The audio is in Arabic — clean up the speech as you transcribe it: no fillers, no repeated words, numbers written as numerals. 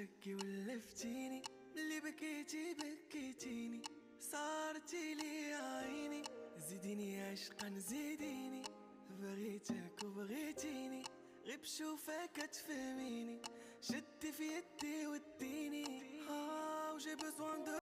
شكي ولفتيني، اللي بكيتي بكيتيني، صارتي لي عيني، زيديني عشقا زيديني، بغيتك وبغيتيني، غير بشوفك تفهميني، شدي في يدي وديني، وجي بزوان